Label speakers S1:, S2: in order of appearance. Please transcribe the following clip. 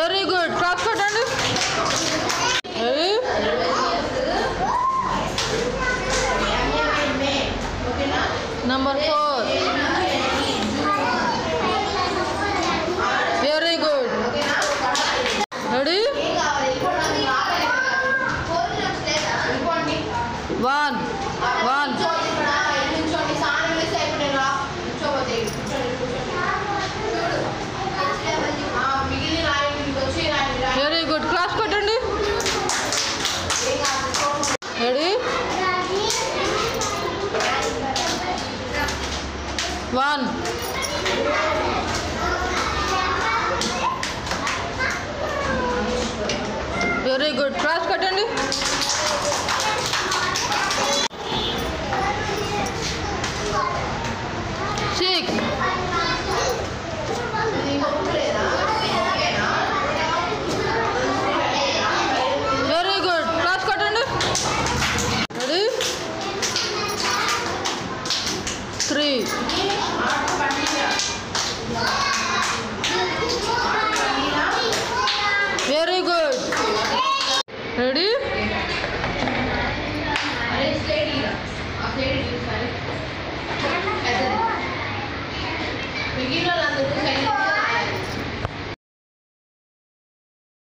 S1: Very good. Class కొట్టండి. Number 4. Very good. Ready? 1. Very good. Class కొట్టండి. Ready? 1. Very good. Class కొట్టండి. 6. Very good. Class కొట్టండి. Ready? 3. Very good. Ready? Begin